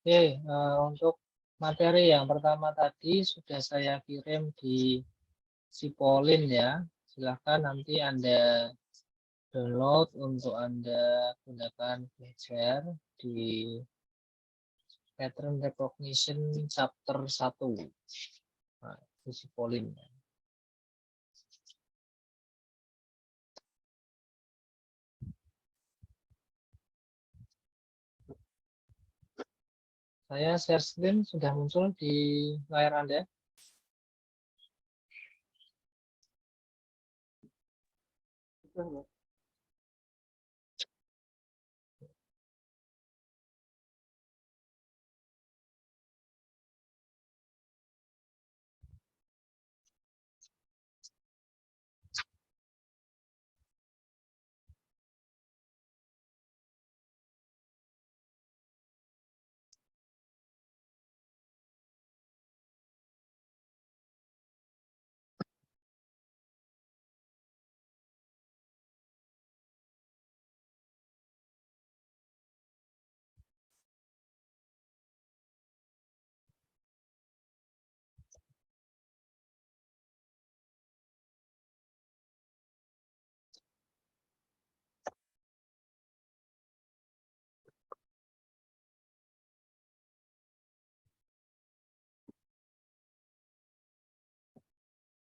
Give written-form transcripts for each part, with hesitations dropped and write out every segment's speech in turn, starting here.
Oke, untuk materi yang pertama tadi sudah saya kirim di Sipolin ya. Silahkan nanti Anda download untuk Anda gunakan belajar di Pattern Recognition Chapter 1. Nah, di Sipolin. Saya share screen sudah muncul di layar Anda.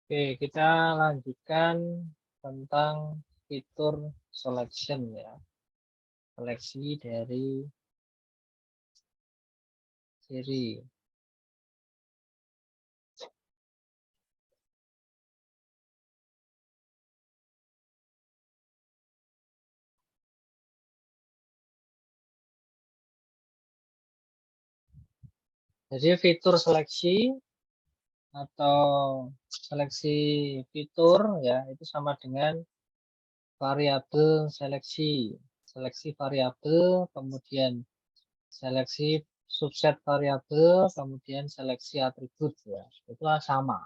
Oke, kita lanjutkan tentang fitur selection ya. Seleksi dari siri. Jadi fitur seleksi atau seleksi fitur ya itu sama dengan variabel seleksi. Seleksi variabel, kemudian seleksi subset variabel, kemudian seleksi atribut ya. Itu sama.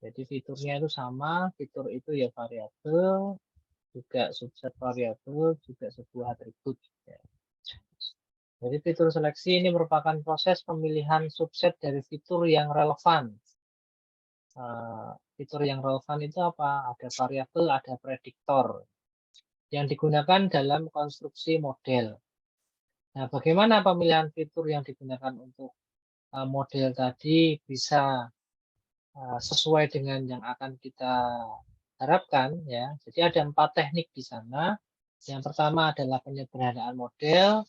Jadi fiturnya itu sama, fitur itu ya variabel, juga subset variabel, juga sebuah atribut. Ya. Jadi fitur seleksi ini merupakan proses pemilihan subset dari fitur yang relevan. Fitur yang relevan itu apa? Ada variabel, ada prediktor yang digunakan dalam konstruksi model. Nah, bagaimana pemilihan fitur yang digunakan untuk model tadi bisa sesuai dengan yang akan kita harapkan ya. Jadi ada 4 teknik di sana. Yang pertama adalah penyederhanaan model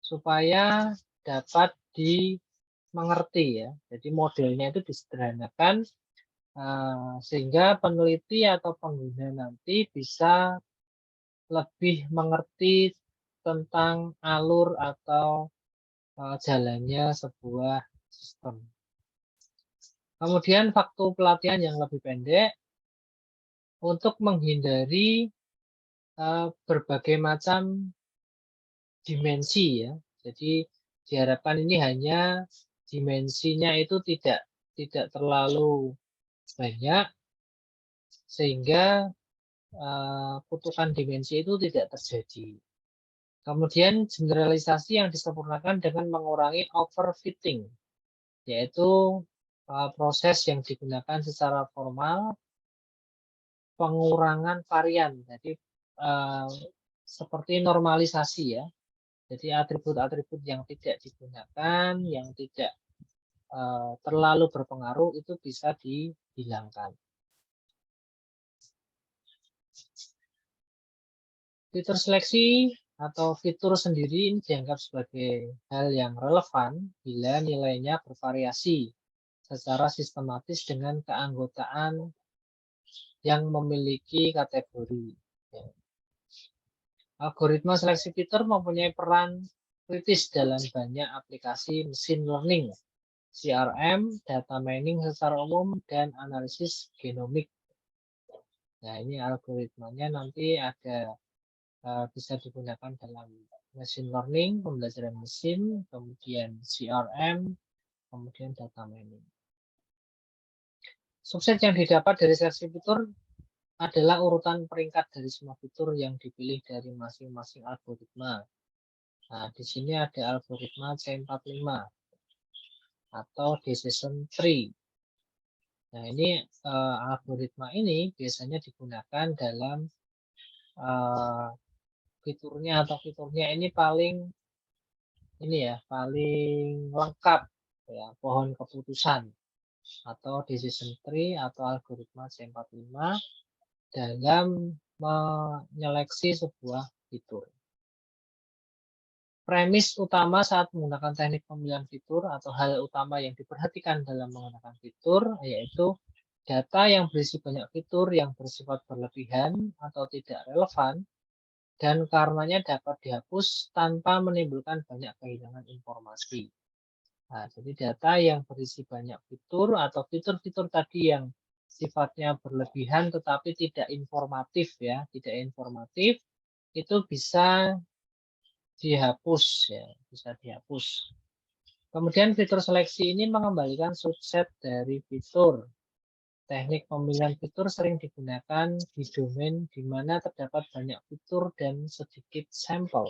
supaya dapat dimengerti ya. Jadi modelnya itu disederhanakan sehingga peneliti atau pengguna nanti bisa lebih mengerti tentang alur atau jalannya sebuah sistem. Kemudian waktu pelatihan yang lebih pendek untuk menghindari berbagai macam dimensi ya. Jadi diharapkan ini hanya dimensinya itu tidak terlalu banyak sehingga kutukan dimensi itu tidak terjadi. Kemudian generalisasi yang disempurnakan dengan mengurangi overfitting, yaitu proses yang digunakan secara formal pengurangan varian. Jadi seperti normalisasi ya. Jadi atribut-atribut yang tidak digunakan, yang tidak terlalu berpengaruh itu bisa dihilangkan. Fitur seleksi atau fitur sendiri ini dianggap sebagai hal yang relevan bila nilainya bervariasi secara sistematis dengan keanggotaan yang memiliki kategori. Algoritma seleksi fitur mempunyai peran kritis dalam banyak aplikasi mesin learning, CRM, data mining secara umum, dan analisis genomik. Nah, ini algoritmanya nanti ada bisa digunakan dalam machine learning, pembelajaran mesin, kemudian CRM, kemudian data mining. Subset yang didapat dari seleksi fitur adalah urutan peringkat dari semua fitur yang dipilih dari masing-masing algoritma. Nah, di sini ada algoritma C45 atau decision tree. Nah, ini algoritma ini biasanya digunakan dalam fiturnya ini paling paling lengkap ya, pohon keputusan atau decision tree atau algoritma C45 dalam menyeleksi sebuah fitur. Premis utama saat menggunakan teknik pemilihan fitur atau hal utama yang diperhatikan dalam menggunakan fitur yaitu data yang berisi banyak fitur yang bersifat berlebihan atau tidak relevan dan karenanya dapat dihapus tanpa menimbulkan banyak kehilangan informasi. Nah, jadi data yang berisi banyak fitur atau fitur-fitur tadi yang sifatnya berlebihan tetapi tidak informatif ya, tidak informatif itu bisa dihapus ya, bisa dihapus. Kemudian fitur seleksi ini mengembalikan subset dari fitur. Teknik pemilihan fitur sering digunakan di domain di mana terdapat banyak fitur dan sedikit sampel.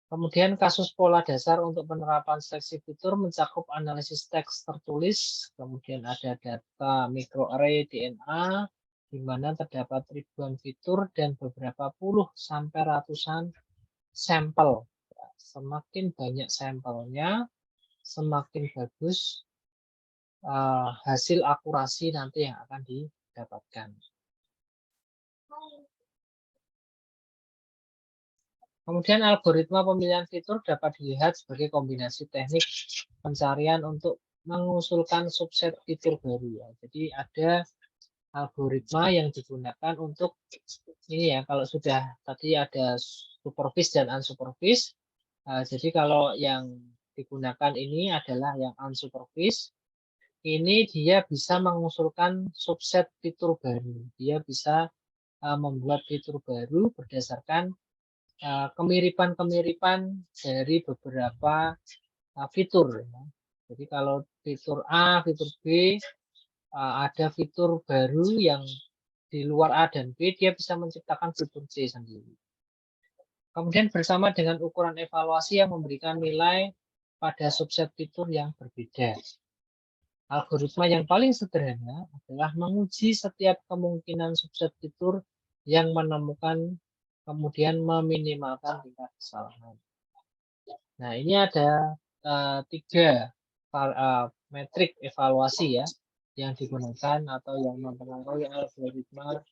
Kemudian kasus pola dasar untuk penerapan seleksi fitur mencakup analisis teks tertulis, kemudian ada data microarray DNA, di mana terdapat ribuan fitur dan beberapa puluh sampai ratusan sampel. Semakin banyak sampelnya, semakin bagus hasil akurasi nanti yang akan didapatkan. Kemudian algoritma pemilihan fitur dapat dilihat sebagai kombinasi teknik pencarian untuk mengusulkan subset fitur baru ya. Jadi ada algoritma yang digunakan untuk ini ya, kalau sudah tadi ada supervised dan unsupervised. Jadi kalau yang digunakan ini adalah yang unsupervised, ini dia bisa mengusulkan subset fitur baru. Dia bisa membuat fitur baru berdasarkan kemiripan-kemiripan dari beberapa fitur. Jadi kalau fitur A, fitur B, ada fitur baru yang di luar A dan B, dia bisa menciptakan fitur C sendiri. Kemudian bersama dengan ukuran evaluasi yang memberikan nilai pada subset fitur yang berbeda. Algoritma yang paling sederhana adalah menguji setiap kemungkinan subset fitur yang menemukan kemudian meminimalkan tingkat kesalahan. Nah, ini ada tiga metrik evaluasi ya yang digunakan atau yang mempengaruhi algoritma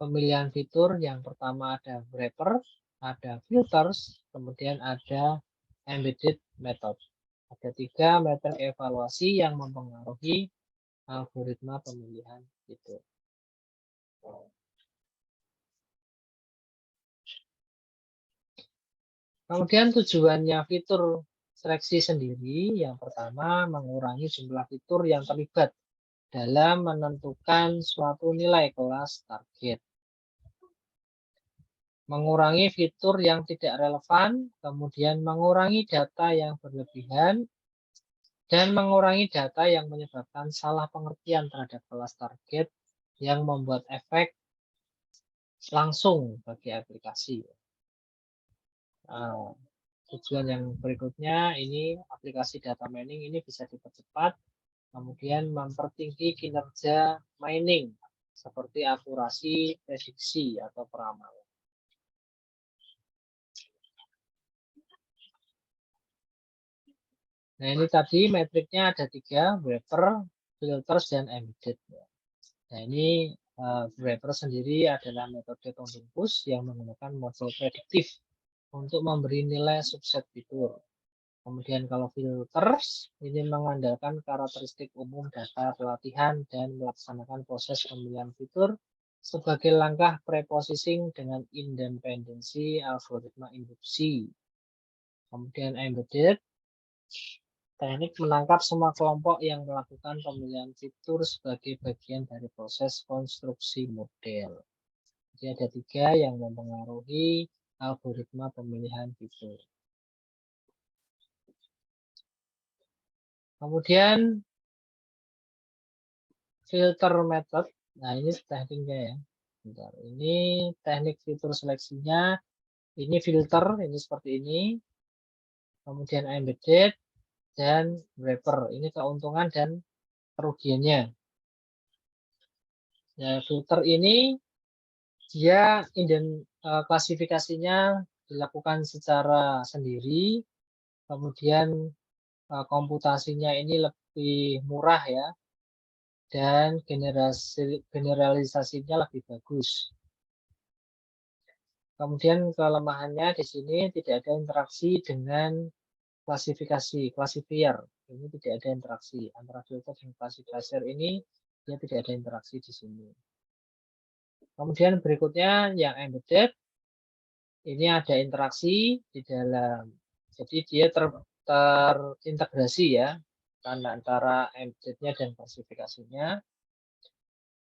pemilihan fitur. Yang pertama ada wrapper, ada filters, kemudian ada embedded method. Ada tiga metrik evaluasi yang mempengaruhi algoritma pemilihan fitur. Kemudian tujuannya fitur seleksi sendiri, yang pertama mengurangi jumlah fitur yang terlibat dalam menentukan suatu nilai kelas target. Mengurangi fitur yang tidak relevan, kemudian mengurangi data yang berlebihan, dan mengurangi data yang menyebabkan salah pengertian terhadap kelas target yang membuat efek langsung bagi aplikasi. Tujuan yang berikutnya ini aplikasi data mining ini bisa dipercepat, kemudian mempertinggi kinerja mining seperti akurasi, prediksi, atau peramalan. Nah, ini tadi metriknya ada tiga, wrapper, filters, dan embedded. Nah, ini wrapper sendiri adalah metode pembungkus yang menggunakan model prediktif untuk memberi nilai subset fitur. Kemudian kalau filters, ini mengandalkan karakteristik umum data pelatihan dan melaksanakan proses pemilihan fitur sebagai langkah preprocessing dengan independensi algoritma induksi. Kemudian embedded, teknik menangkap semua kelompok yang melakukan pemilihan fitur sebagai bagian dari proses konstruksi model. Jadi ada tiga yang mempengaruhi algoritma pemilihan fitur. Kemudian filter method. Nah, ini tekniknya ya. Bentar. Ini teknik fitur seleksinya Ini filter, ini seperti ini. Kemudian embedded dan wrapper. Ini keuntungan dan kerugiannya. Nah, filter ini dia klasifikasinya dilakukan secara sendiri. Kemudian komputasinya ini lebih murah ya. Dan generalisasinya lebih bagus. Kemudian kelemahannya di sini tidak ada interaksi dengan klasifikasi, klasifier. Ini tidak ada interaksi antara filter dan klasifier ini, dia tidak ada interaksi di sini. Kemudian berikutnya yang embedded, ini ada interaksi di dalam. Jadi dia terintegrasi ya, antara embeddednya dan klasifikasinya.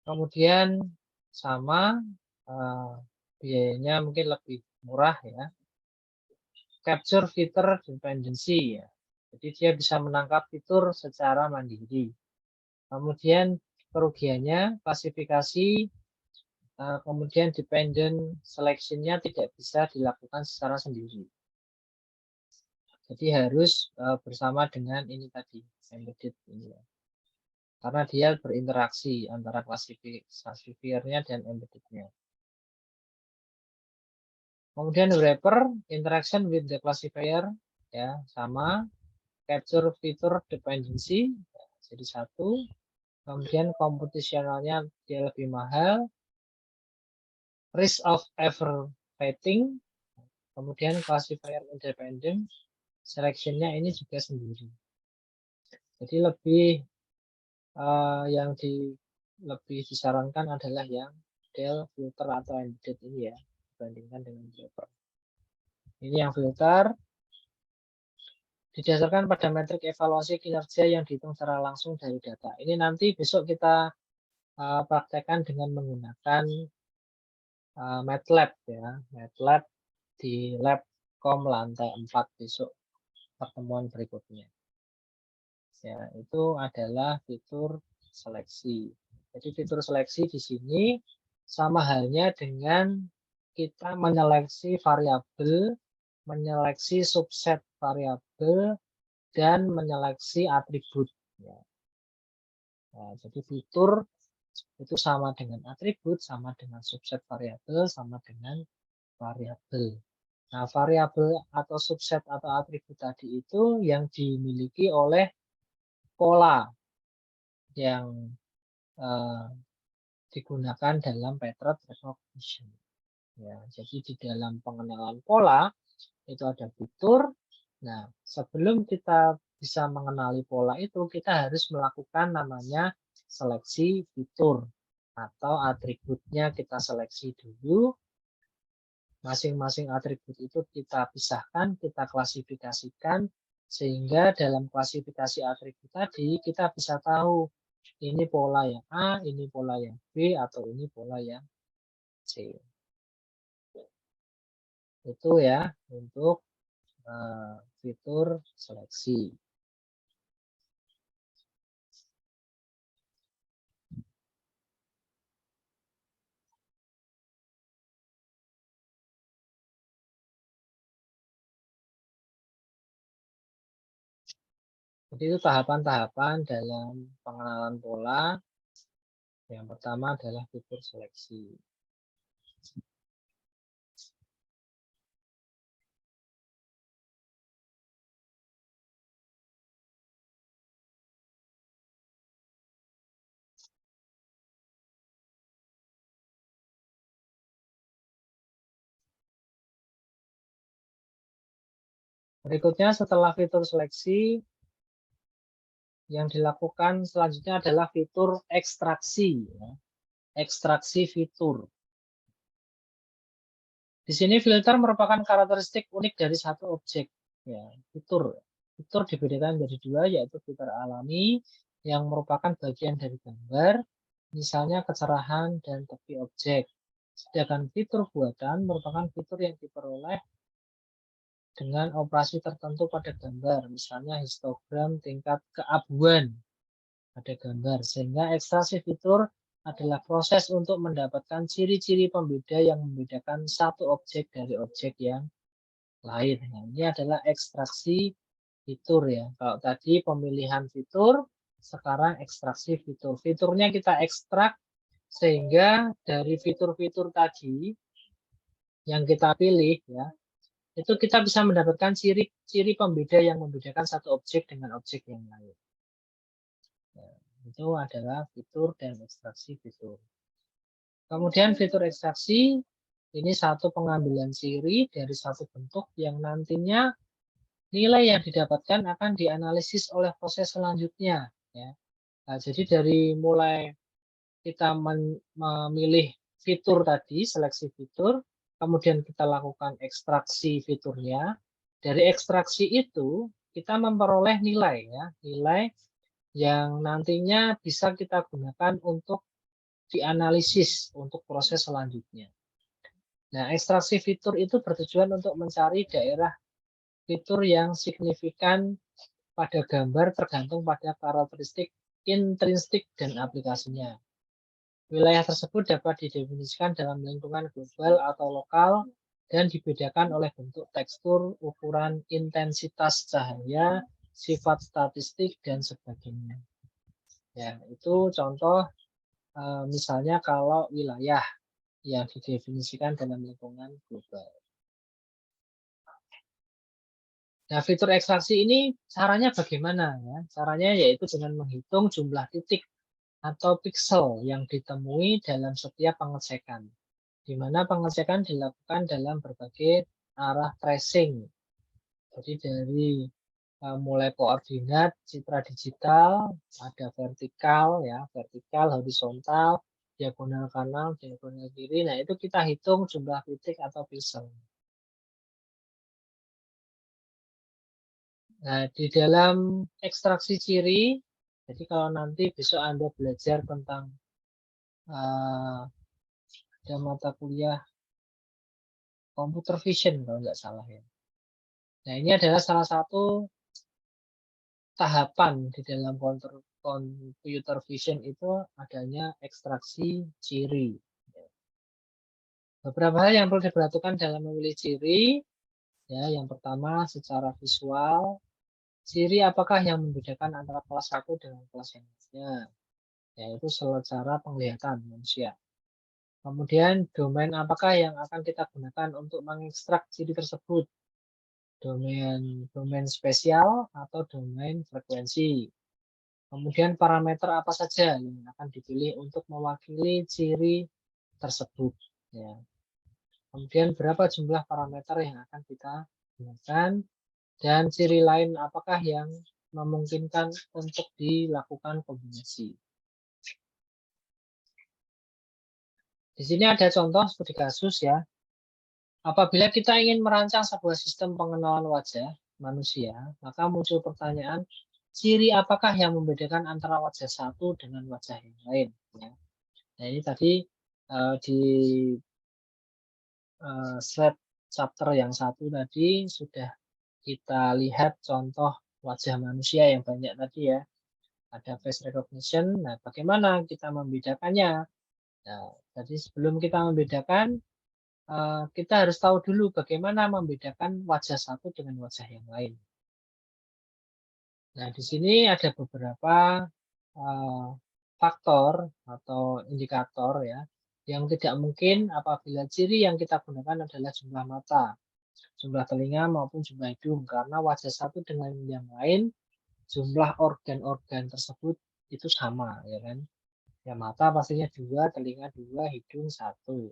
Kemudian sama biayanya mungkin lebih murah ya. Capture fitur dependency ya. Jadi dia bisa menangkap fitur secara mandiri. Kemudian kerugiannya klasifikasi, kemudian dependent selection-nya tidak bisa dilakukan secara sendiri. Jadi harus bersama dengan ini tadi, embedded ini ya. Karena dia berinteraksi antara classifier-nya dan embedded-nya. Kemudian wrapper, interaction with the classifier, ya sama. Capture fitur dependency, ya, jadi satu. Kemudian computationalnya dia lebih mahal. Risk of overfitting, kemudian classifier independent, selection-nya ini juga sendiri. Jadi yang lebih disarankan adalah yang model filter atau embedded ini ya, dibandingkan dengan wrapper. Ini yang filter. Didasarkan pada metrik evaluasi kinerja yang dihitung secara langsung dari data. Ini nanti besok kita praktekkan dengan menggunakan MATLAB ya, MATLAB di Labcom lantai 4 besok pertemuan berikutnya. Ya, itu adalah fitur seleksi. Jadi fitur seleksi di sini sama halnya dengan kita menyeleksi variabel, menyeleksi subset variabel, dan menyeleksi atribut. Ya. Nah, jadi fitur itu sama dengan atribut, sama dengan subset variabel, sama dengan variabel. Nah, variabel atau subset atau atribut tadi itu yang dimiliki oleh pola yang digunakan dalam pattern recognition. Ya, jadi di dalam pengenalan pola itu ada fitur. Nah, sebelum kita bisa mengenali pola itu, kita harus melakukan namanya seleksi fitur atau atributnya kita seleksi dulu. Masing-masing atribut itu kita pisahkan, kita klasifikasikan, sehingga dalam klasifikasi atribut tadi kita bisa tahu ini pola yang A, ini pola yang B, atau ini pola yang C. Itu ya untuk fitur seleksi. Jadi itu tahapan-tahapan dalam pengenalan pola. Yang pertama adalah fitur seleksi. Berikutnya setelah fitur seleksi, yang dilakukan selanjutnya adalah fitur ekstraksi. Ya. Ekstraksi fitur. Di sini filter merupakan karakteristik unik dari satu objek. Ya, fitur. Fitur dibedakan menjadi dua, yaitu fitur alami yang merupakan bagian dari gambar, misalnya kecerahan dan tepi objek. Sedangkan fitur buatan merupakan fitur yang diperoleh dengan operasi tertentu pada gambar, misalnya histogram tingkat keabuan pada gambar, sehingga ekstraksi fitur adalah proses untuk mendapatkan ciri-ciri pembeda yang membedakan satu objek dari objek yang lain. Nah, ini adalah ekstraksi fitur ya. Kalau tadi pemilihan fitur, sekarang ekstraksi fitur. Fiturnya kita ekstrak sehingga dari fitur-fitur tadi yang kita pilih ya, itu kita bisa mendapatkan ciri-ciri pembeda yang membedakan satu objek dengan objek yang lain. Nah, itu adalah fitur dan ekstraksi fitur. Kemudian fitur ekstraksi ini satu pengambilan ciri dari satu bentuk yang nantinya nilai yang didapatkan akan dianalisis oleh proses selanjutnya. Ya. Nah, jadi dari mulai kita memilih fitur tadi, seleksi fitur, kemudian kita lakukan ekstraksi fiturnya. Dari ekstraksi itu kita memperoleh nilai, ya, nilai yang nantinya bisa kita gunakan untuk dianalisis untuk proses selanjutnya. Nah, ekstraksi fitur itu bertujuan untuk mencari daerah fitur yang signifikan pada gambar tergantung pada karakteristik intrinsik dan aplikasinya. Wilayah tersebut dapat didefinisikan dalam lingkungan global atau lokal dan dibedakan oleh bentuk tekstur, ukuran, intensitas cahaya, sifat statistik, dan sebagainya. Ya, itu contoh misalnya kalau wilayah yang didefinisikan dalam lingkungan global. Nah, fitur ekstraksi ini caranya bagaimana ya? Caranya yaitu dengan menghitung jumlah titik atau piksel yang ditemui dalam setiap pengecekan. Di mana pengecekan dilakukan dalam berbagai arah tracing. Jadi dari mulai koordinat citra digital, ada vertikal ya, vertikal, horizontal, diagonal kanan, diagonal kiri. Nah, itu kita hitung jumlah titik atau piksel. Nah, di dalam ekstraksi ciri, jadi kalau nanti besok Anda belajar tentang ada mata kuliah computer vision kalau nggak salah ya. Nah, ini adalah salah satu tahapan di dalam computer vision itu adanya ekstraksi ciri. Beberapa hal yang perlu diperhatikan dalam memilih ciri, ya, yang pertama secara visual, ciri apakah yang membedakan antara kelas 1 dengan kelas yang lainnya, yaitu secara penglihatan manusia. Kemudian domain apakah yang akan kita gunakan untuk mengekstrak ciri tersebut, domain spesial atau domain frekuensi. Kemudian parameter apa saja yang akan dipilih untuk mewakili ciri tersebut. Ya. Kemudian berapa jumlah parameter yang akan kita gunakan dan ciri lain apakah yang memungkinkan untuk dilakukan kombinasi. Di sini ada contoh studi kasus ya. Apabila kita ingin merancang sebuah sistem pengenalan wajah manusia, maka muncul pertanyaan, ciri apakah yang membedakan antara wajah satu dengan wajah yang lain? Ya. Nah, ini tadi di slide chapter yang satu tadi sudah kita lihat contoh wajah manusia yang banyak tadi ya. Ada face recognition. Nah, bagaimana kita membedakannya? Nah, jadi sebelum kita membedakan, kita harus tahu dulu bagaimana membedakan wajah satu dengan wajah yang lain. Nah, di sini ada beberapa faktor atau indikator ya yang tidak mungkin apabila ciri yang kita gunakan adalah jumlah mata, jumlah telinga maupun jumlah hidung, karena wajah satu dengan yang lain jumlah organ-organ tersebut itu sama ya kan. Ya, mata pastinya 2, telinga 2, hidung 1.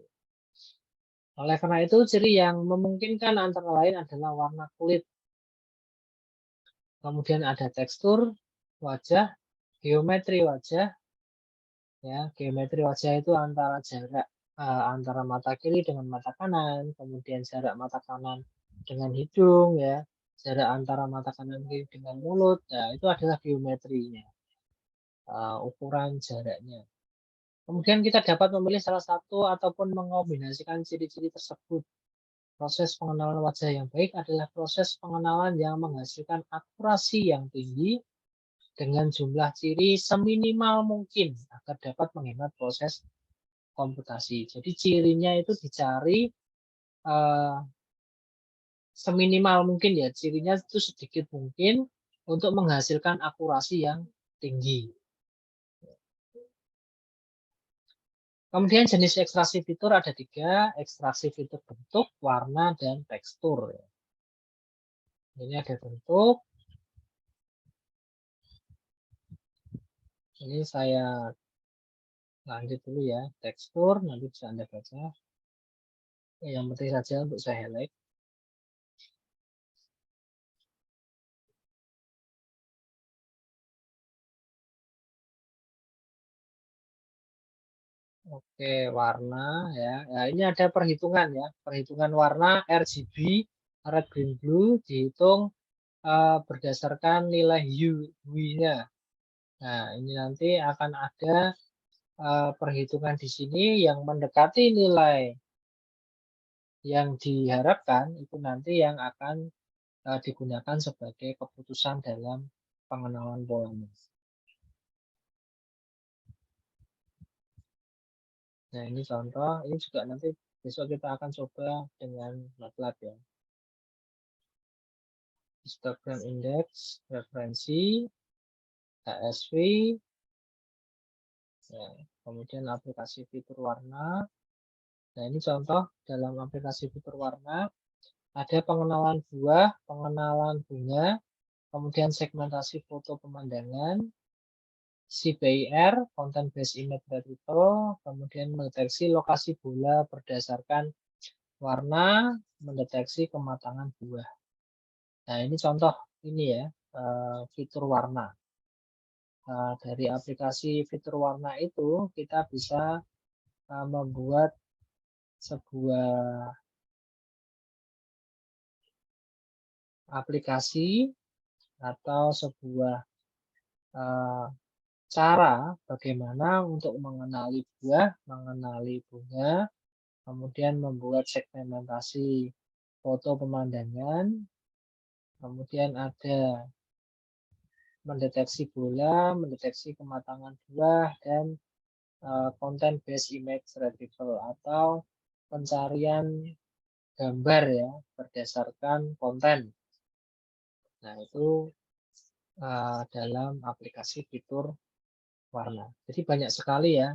Oleh karena itu ciri yang memungkinkan antara lain adalah warna kulit, kemudian ada tekstur wajah, geometri wajah. Ya, geometri wajah itu antara jarak antara mata kiri dengan mata kanan, kemudian jarak mata kanan dengan hidung, ya, jarak antara mata kanan kiri dengan mulut. Ya, itu adalah geometrinya, ukuran jaraknya. Kemudian kita dapat memilih salah satu ataupun mengombinasikan ciri-ciri tersebut. Proses pengenalan wajah yang baik adalah proses pengenalan yang menghasilkan akurasi yang tinggi dengan jumlah ciri seminimal mungkin agar dapat menghemat proses komputasi. Jadi cirinya itu dicari seminimal mungkin ya, cirinya itu sedikit mungkin untuk menghasilkan akurasi yang tinggi. Kemudian jenis ekstraksi fitur ada 3, ekstraksi fitur bentuk, warna, dan tekstur. Ini ada bentuk. Ini saya lanjut dulu ya, tekstur, nanti bisa Anda baca. Yang penting saja untuk saya highlight. Oke, warna ya. Nah, ini ada perhitungan ya. Perhitungan warna RGB, red, green, blue dihitung berdasarkan nilai hue-nya. Nah, ini nanti akan ada perhitungan di sini yang mendekati nilai yang diharapkan itu nanti yang akan digunakan sebagai keputusan dalam pengenalan polanya. Nah, ini contoh, ini juga nanti besok kita akan coba dengan MATLAB ya. Histogram index, referensi, HSV, ya, kemudian aplikasi fitur warna. Nah, ini contoh dalam aplikasi fitur warna. Ada pengenalan buah, pengenalan bunga, kemudian segmentasi foto pemandangan, CBIR, Content Based Image Retrieval, kemudian mendeteksi lokasi bola berdasarkan warna, mendeteksi kematangan buah. Nah, ini contoh ini ya, fitur warna. Dari aplikasi fitur warna itu kita bisa membuat sebuah aplikasi atau sebuah cara bagaimana untuk mengenali buah, mengenali bunga, kemudian membuat segmentasi foto pemandangan, kemudian ada mendeteksi bola, mendeteksi kematangan buah, dan content based image retrieval atau pencarian gambar ya berdasarkan konten. Nah, itu dalam aplikasi fitur warna. Jadi banyak sekali ya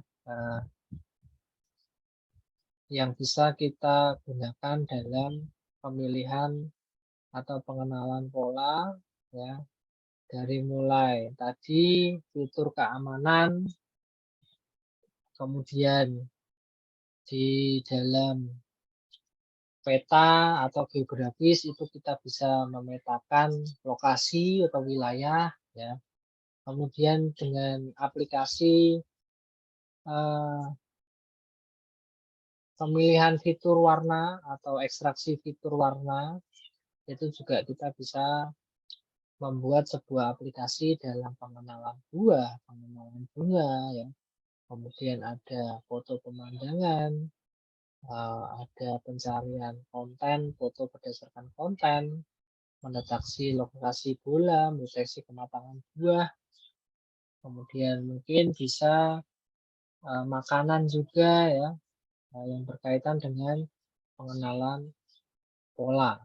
yang bisa kita gunakan dalam pemilihan atau pengenalan pola ya, dari mulai tadi fitur keamanan, kemudian di dalam peta atau geografis itu kita bisa memetakan lokasi atau wilayah ya. Kemudian dengan aplikasi pemilihan fitur warna atau ekstraksi fitur warna itu juga kita bisa membuat sebuah aplikasi dalam pengenalan buah, pengenalan bunga ya. Kemudian ada foto pemandangan, ada pencarian konten, foto berdasarkan konten, mendeteksi lokasi bola, mendeteksi kematangan buah, kemudian mungkin bisa makanan juga ya, yang berkaitan dengan pengenalan pola.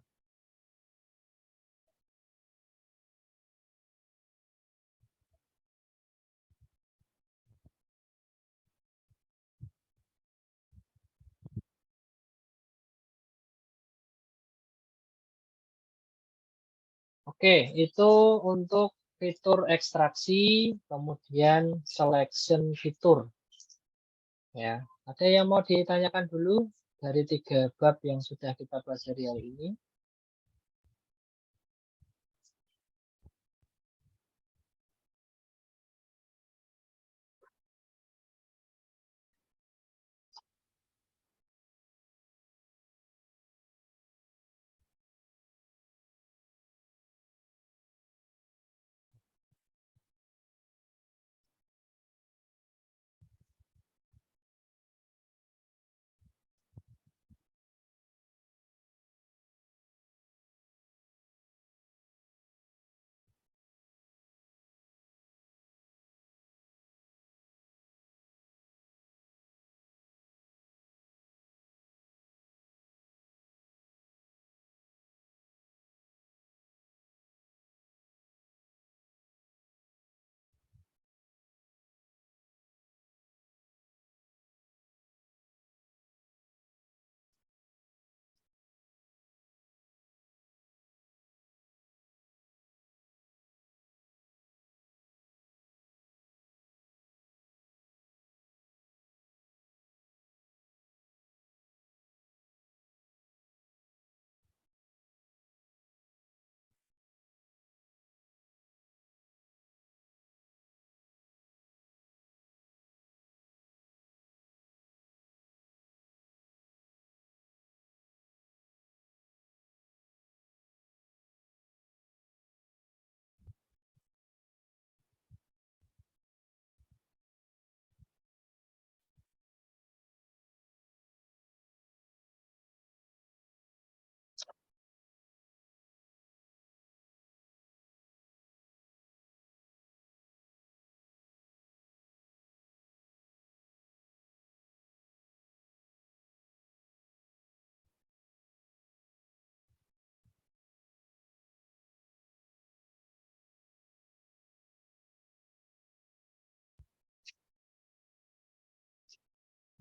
Oke, itu untuk fitur ekstraksi, kemudian selection fitur. Ya, ada yang mau ditanyakan dulu dari 3 bab yang sudah kita pelajari hari ini?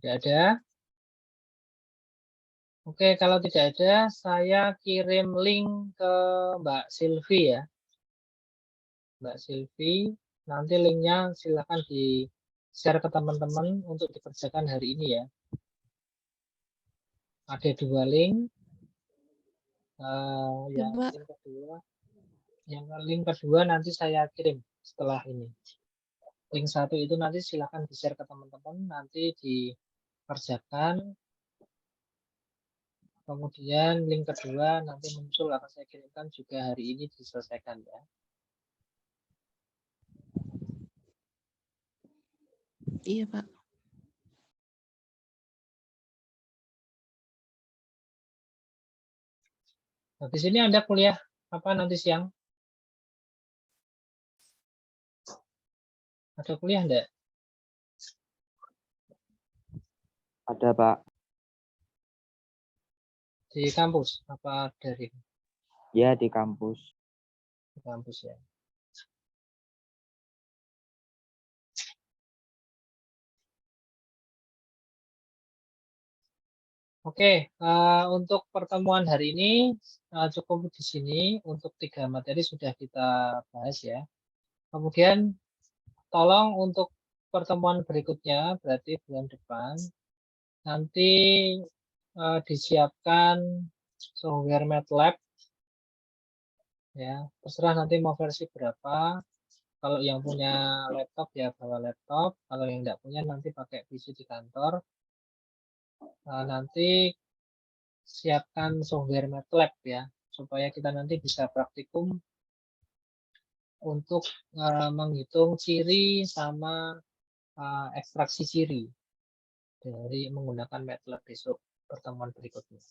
Tidak ada. Oke, kalau tidak ada, saya kirim link ke Mbak Silvi ya. Mbak Silvi, nanti linknya silakan di-share ke teman-teman untuk dikerjakan hari ini ya. Ada 2 link. Yang link kedua, link kedua nanti saya kirim setelah ini. Link 1 itu nanti silakan di-share ke teman-teman, nanti dikerjakan. Kemudian link kedua nanti muncul akan saya kirimkan juga hari ini diselesaikan ya. Iya, Pak. Habis ini Anda kuliah apa nanti siang? Ada kuliah enggak? Ada, Pak. Di kampus apa dari Ya, di kampus. kampus ya? Oke, untuk pertemuan hari ini cukup di sini. Untuk 3 materi sudah kita bahas ya. Kemudian tolong untuk pertemuan berikutnya, berarti bulan depan, nanti disiapkan software MATLAB. Ya, terserah nanti mau versi berapa. Kalau yang punya laptop ya bawa laptop. Kalau yang tidak punya nanti pakai PC di kantor. Nanti siapkan software MATLAB ya, supaya kita nanti bisa praktikum untuk menghitung ciri sama ekstraksi ciri dari menggunakan MATLAB besok pertemuan berikutnya.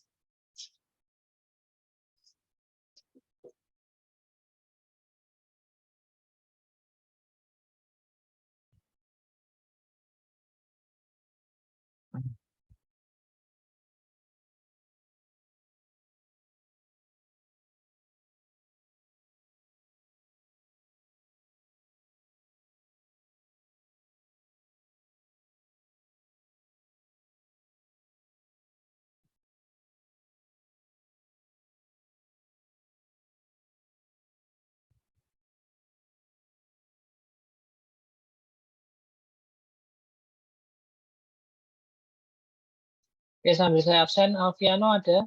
Oke, sambil saya absen, Alfiano ada?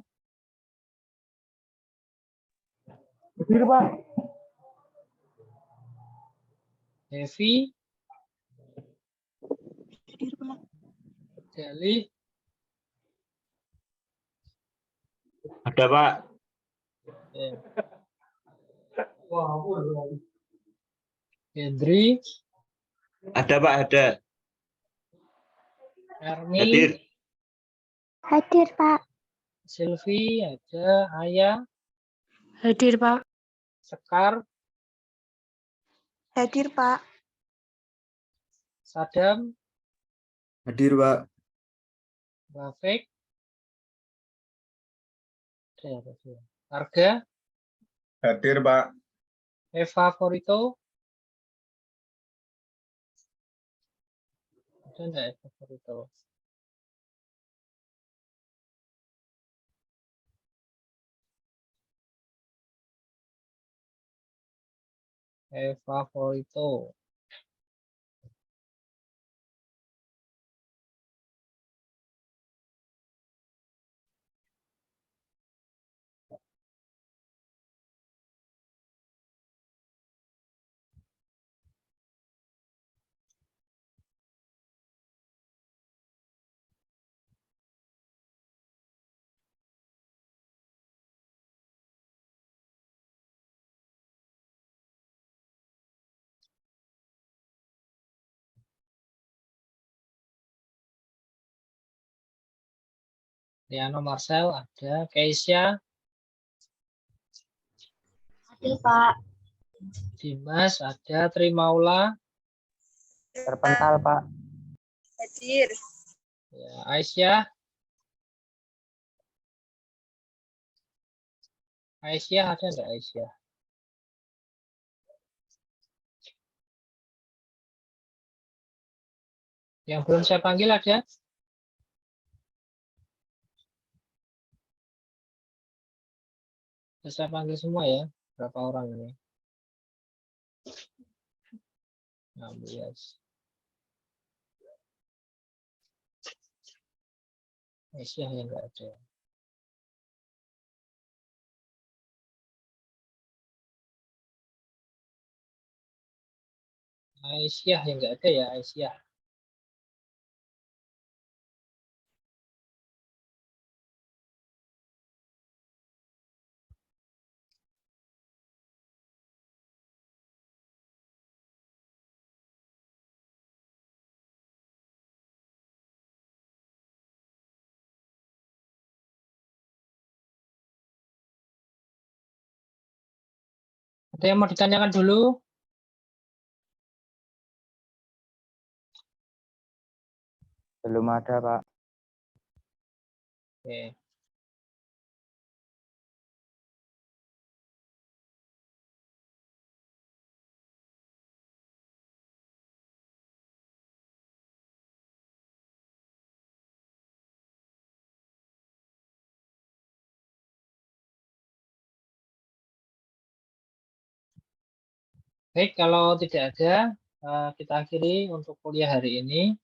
Hadir, Pak. Devi? Hadir, Pak. Deli? Ada, Pak. Ya. Hendri? Ada, Pak. Ada. Ermi? Hadir. Hadir, Pak. Silvi? Ada? Ayah? Hadir, Pak. Sekar? Hadir, Pak. Sadam? Hadir, Pak. Bafik? Arga? Hadir, Pak. Eva Favorito? Ada enggak Eva Favorito? Eva Favorito. Liano Marcel ada. Keisha? Hadir, Pak. Dimas ada. Trimaula? Terpental, Pak. Hadir. Ya, Aisyah? Aisyah ada enggak Aisyah? Yang belum saya panggil ada? Saya panggil semua ya. Berapa orang ini? 16. Aisyah yang enggak ada. Aisyah yang enggak ada ya, Aisyah. Ada yang mau ditanyakan dulu? Belum ada, Pak. Oke. Baik, kalau tidak ada, kita akhiri untuk kuliah hari ini.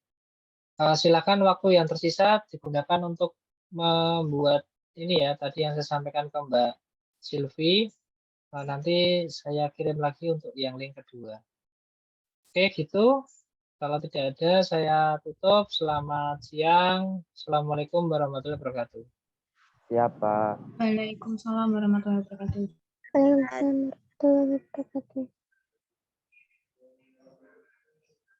Silakan waktu yang tersisa digunakan untuk membuat ini ya, tadi yang saya sampaikan ke Mbak Silvi. Nanti saya kirim lagi untuk yang link kedua. Oke, gitu. Kalau tidak ada, saya tutup. Selamat siang. Assalamualaikum warahmatullahi wabarakatuh. Siap, Pak. Waalaikumsalam warahmatullahi wabarakatuh. Waalaikumsalam warahmatullahi wabarakatuh.